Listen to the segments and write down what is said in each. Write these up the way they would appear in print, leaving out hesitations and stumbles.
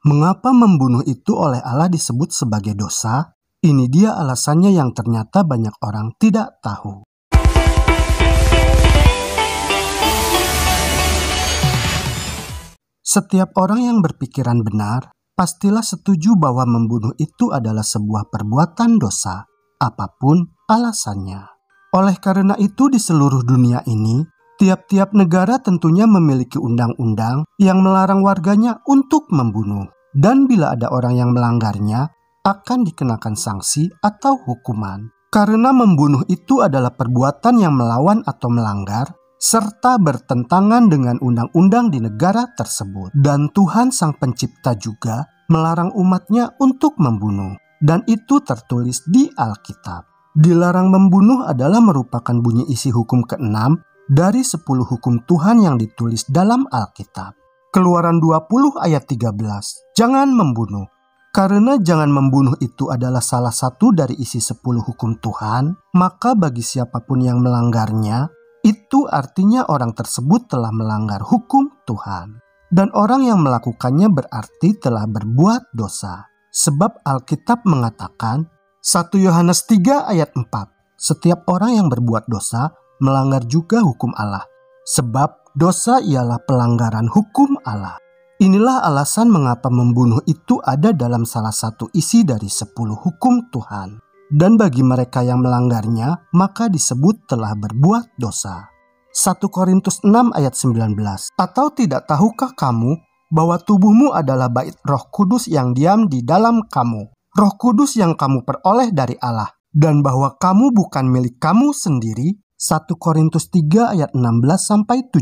Mengapa membunuh itu oleh Allah disebut sebagai dosa? Ini dia alasannya yang ternyata banyak orang tidak tahu. Setiap orang yang berpikiran benar, pastilah setuju bahwa membunuh itu adalah sebuah perbuatan dosa, apapun alasannya. Oleh karena itu di seluruh dunia ini, tiap-tiap negara tentunya memiliki undang-undang yang melarang warganya untuk membunuh. Dan bila ada orang yang melanggarnya, akan dikenakan sanksi atau hukuman. Karena membunuh itu adalah perbuatan yang melawan atau melanggar, serta bertentangan dengan undang-undang di negara tersebut. Dan Tuhan Sang Pencipta juga melarang umatnya untuk membunuh. Dan itu tertulis di Alkitab. Dilarang membunuh adalah merupakan bunyi isi hukum ke-6 dari 10 hukum Tuhan yang ditulis dalam Alkitab. Keluaran 20 ayat 13. Jangan membunuh. Karena jangan membunuh itu adalah salah satu dari isi 10 hukum Tuhan, maka bagi siapapun yang melanggarnya, itu artinya orang tersebut telah melanggar hukum Tuhan. Dan orang yang melakukannya berarti telah berbuat dosa. Sebab Alkitab mengatakan, 1 Yohanes 3 ayat 4, setiap orang yang berbuat dosa melanggar juga hukum Allah. Sebab dosa ialah pelanggaran hukum Allah. Inilah alasan mengapa membunuh itu ada dalam salah satu isi dari 10 hukum Tuhan. Dan bagi mereka yang melanggarnya, maka disebut telah berbuat dosa. 1 Korintus 6 ayat 19. Atau tidak tahukah kamu bahwa tubuhmu adalah bait Roh Kudus yang diam di dalam kamu, Roh Kudus yang kamu peroleh dari Allah, dan bahwa kamu bukan milik kamu sendiri? 1 Korintus 3 ayat 16-17.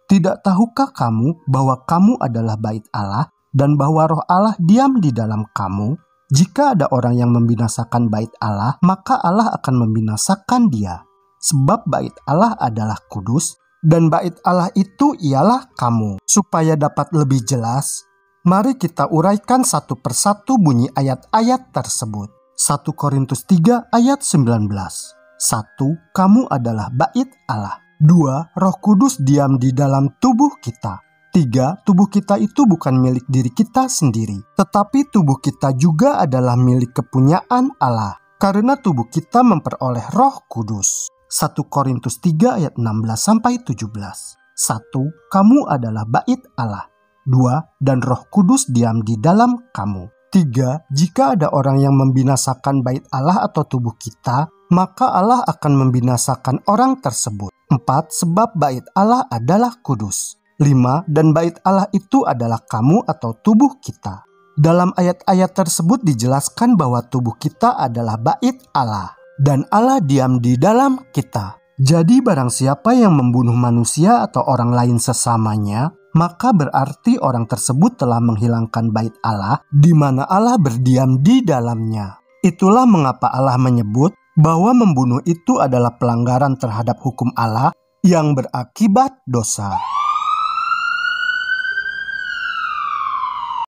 Tidak tahukah kamu bahwa kamu adalah bait Allah dan bahwa Roh Allah diam di dalam kamu? Jika ada orang yang membinasakan bait Allah, maka Allah akan membinasakan dia. Sebab bait Allah adalah kudus dan bait Allah itu ialah kamu. Supaya dapat lebih jelas, mari kita uraikan satu persatu bunyi ayat-ayat tersebut. 1 Korintus 3 ayat 19. 1. Kamu adalah bait Allah. 2. Roh Kudus diam di dalam tubuh kita. 3. Tubuh kita itu bukan milik diri kita sendiri, tetapi tubuh kita juga adalah milik kepunyaan Allah, karena tubuh kita memperoleh Roh Kudus. 1 Korintus 3 ayat 16-17. 1. Kamu adalah bait Allah. 2. Dan Roh Kudus diam di dalam kamu. 3. Jika ada orang yang membinasakan bait Allah atau tubuh kita, maka Allah akan membinasakan orang tersebut. 4. Sebab bait Allah adalah kudus. 5. Dan bait Allah itu adalah kamu atau tubuh kita. Dalam ayat-ayat tersebut dijelaskan bahwa tubuh kita adalah bait Allah dan Allah diam di dalam kita. Jadi barang siapa yang membunuh manusia atau orang lain sesamanya, maka berarti orang tersebut telah menghilangkan bait Allah di mana Allah berdiam di dalamnya. Itulah mengapa Allah menyebut bahwa membunuh itu adalah pelanggaran terhadap hukum Allah yang berakibat dosa.